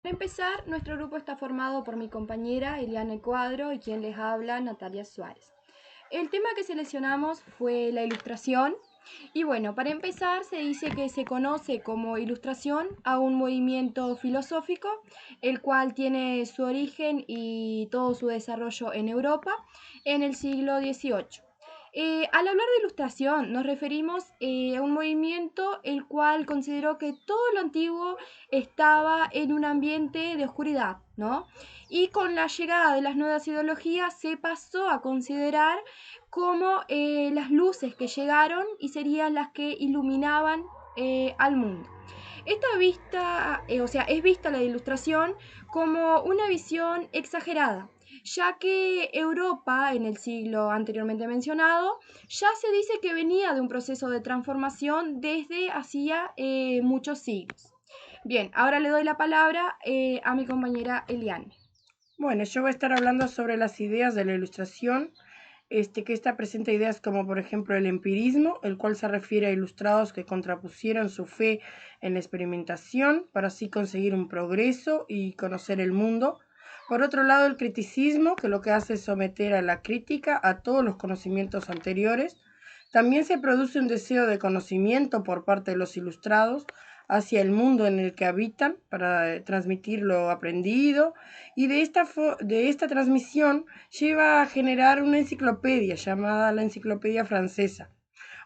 Para empezar, nuestro grupo está formado por mi compañera Eliane Cuadro y quien les habla, Natalia Suárez. El tema que seleccionamos fue la ilustración y bueno, para empezar se dice que se conoce como ilustración a un movimiento filosófico, el cual tiene su origen y todo su desarrollo en Europa en el siglo XVIII. Al hablar de ilustración nos referimos a un movimiento el cual consideró que todo lo antiguo estaba en un ambiente de oscuridad, ¿no? Y con la llegada de las nuevas ideologías se pasó a considerar como las luces que llegaron y serían las que iluminaban al mundo. Esta vista, es vista la ilustración como una visión exagerada, ya que Europa, en el siglo anteriormente mencionado, ya se dice que venía de un proceso de transformación desde hacía muchos siglos. Bien, ahora le doy la palabra a mi compañera Eliane. Bueno, yo voy a estar hablando sobre las ideas de la ilustración, que esta presenta ideas como por ejemplo el empirismo, el cual se refiere a ilustrados que contrapusieron su fe en la experimentación para así conseguir un progreso y conocer el mundo. Por otro lado, el criticismo, que lo que hace es someter a la crítica a todos los conocimientos anteriores. También se produce un deseo de conocimiento por parte de los ilustrados hacia el mundo en el que habitan para transmitir lo aprendido, y de esta transmisión lleva a generar una enciclopedia llamada la Enciclopedia Francesa.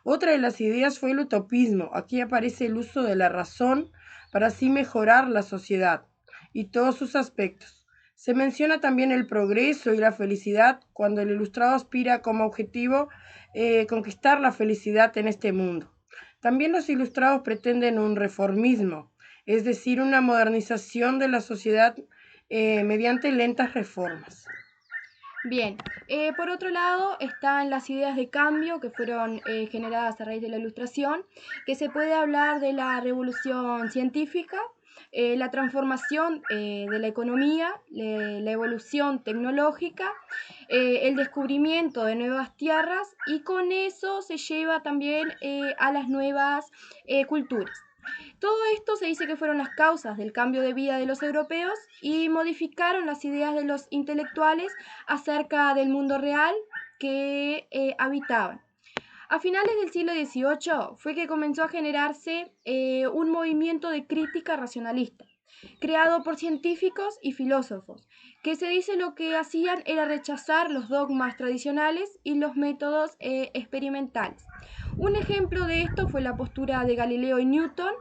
Otra de las ideas fue el utopismo. Aquí aparece el uso de la razón para así mejorar la sociedad y todos sus aspectos. Se menciona también el progreso y la felicidad cuando el ilustrado aspira como objetivo conquistar la felicidad en este mundo. También los ilustrados pretenden un reformismo, es decir, una modernización de la sociedad mediante lentas reformas. Bien, por otro lado están las ideas de cambio que fueron generadas a raíz de la ilustración, que se puede hablar de la revolución científica, la transformación de la economía, la evolución tecnológica, el descubrimiento de nuevas tierras y con eso se lleva también a las nuevas culturas. Todo esto se dice que fueron las causas del cambio de vida de los europeos y modificaron las ideas de los intelectuales acerca del mundo real que habitaban. A finales del siglo XVIII fue que comenzó a generarse un movimiento de crítica racionalista, creado por científicos y filósofos, que se dice lo que hacían era rechazar los dogmas tradicionales y los métodos experimentales. Un ejemplo de esto fue la postura de Galileo y Newton,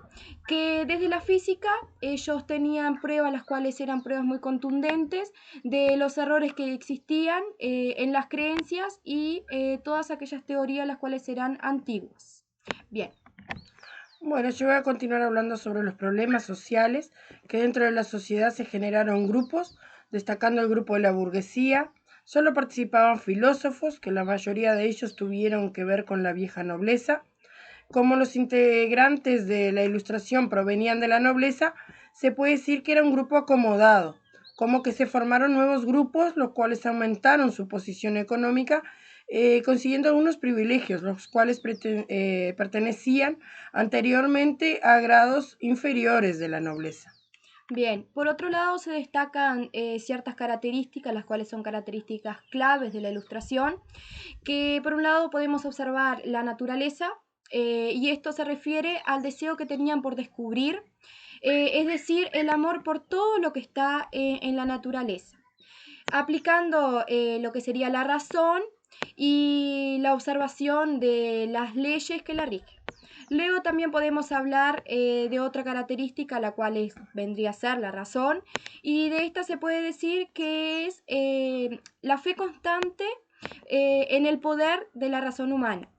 que desde la física ellos tenían pruebas, las cuales eran pruebas muy contundentes de los errores que existían en las creencias y todas aquellas teorías las cuales eran antiguas. Bien. Bueno, yo voy a continuar hablando sobre los problemas sociales que dentro de la sociedad se generaron grupos, destacando el grupo de la burguesía. Solo participaban filósofos, que la mayoría de ellos tuvieron que ver con la vieja nobleza. Como los integrantes de la ilustración provenían de la nobleza, se puede decir que era un grupo acomodado, como que se formaron nuevos grupos, los cuales aumentaron su posición económica, consiguiendo algunos privilegios, los cuales pertenecían anteriormente a grados inferiores de la nobleza. Bien, por otro lado se destacan ciertas características, las cuales son características claves de la ilustración, que por un lado podemos observar la naturaleza, y esto se refiere al deseo que tenían por descubrir, es decir, el amor por todo lo que está en la naturaleza, aplicando lo que sería la razón y la observación de las leyes que la rigen. Luego también podemos hablar de otra característica, la cual vendría a ser la razón, y de esta se puede decir que es la fe constante en el poder de la razón humana.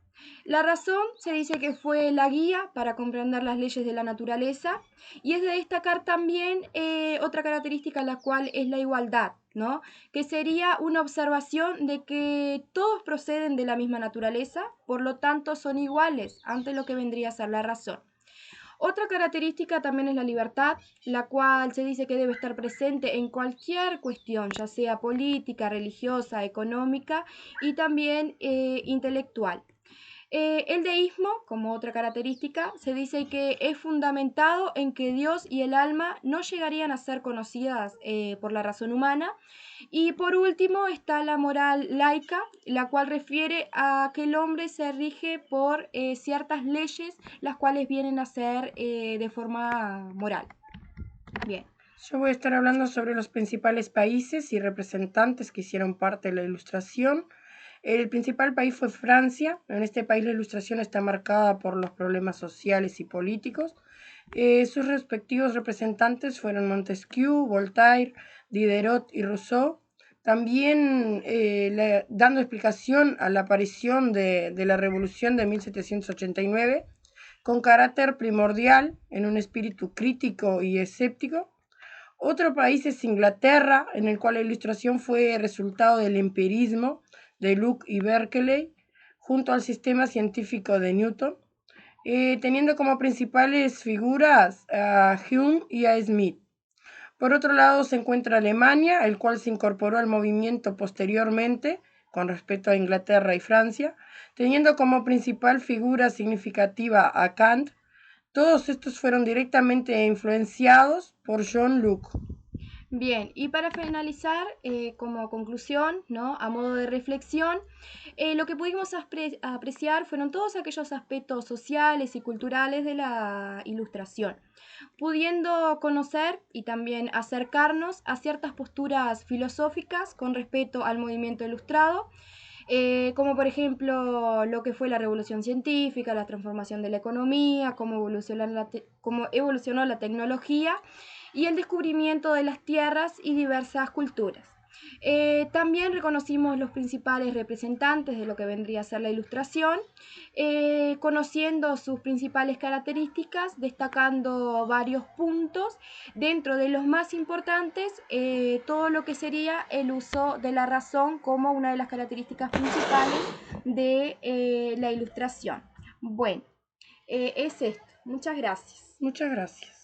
La razón se dice que fue la guía para comprender las leyes de la naturaleza y es de destacar también otra característica la cual es la igualdad, ¿no? Que sería una observación de que todos proceden de la misma naturaleza, por lo tanto son iguales ante lo que vendría a ser la razón. Otra característica también es la libertad, la cual se dice que debe estar presente en cualquier cuestión, ya sea política, religiosa, económica y también intelectual. El deísmo, como otra característica, se dice que es fundamentado en que Dios y el alma no llegarían a ser conocidas por la razón humana. Y por último está la moral laica, la cual refiere a que el hombre se rige por ciertas leyes, las cuales vienen a ser de forma moral. Bien. Yo voy a estar hablando sobre los principales países y representantes que hicieron parte de la Ilustración. El principal país fue Francia. En este país la Ilustración está marcada por los problemas sociales y políticos. Sus respectivos representantes fueron Montesquieu, Voltaire, Diderot y Rousseau. También dando explicación a la aparición de la Revolución de 1789, con carácter primordial, en un espíritu crítico y escéptico. Otro país es Inglaterra, en el cual la Ilustración fue resultado del empirismo de Locke y Berkeley, junto al sistema científico de Newton, teniendo como principales figuras a Hume y a Smith. Por otro lado se encuentra Alemania, el cual se incorporó al movimiento posteriormente, con respecto a Inglaterra y Francia, teniendo como principal figura significativa a Kant. Todos estos fueron directamente influenciados por John Locke. Bien, y para finalizar, como conclusión, ¿no? A modo de reflexión, lo que pudimos apreciar fueron todos aquellos aspectos sociales y culturales de la Ilustración, pudiendo conocer y también acercarnos a ciertas posturas filosóficas con respecto al movimiento ilustrado, como por ejemplo lo que fue la revolución científica, la transformación de la economía, cómo evolucionó la tecnología y el descubrimiento de las tierras y diversas culturas. También reconocimos los principales representantes de lo que vendría a ser la Ilustración, conociendo sus principales características, destacando varios puntos, dentro de los más importantes, todo lo que sería el uso de la razón como una de las características principales de la Ilustración. Bueno, es esto. Muchas gracias. Muchas gracias.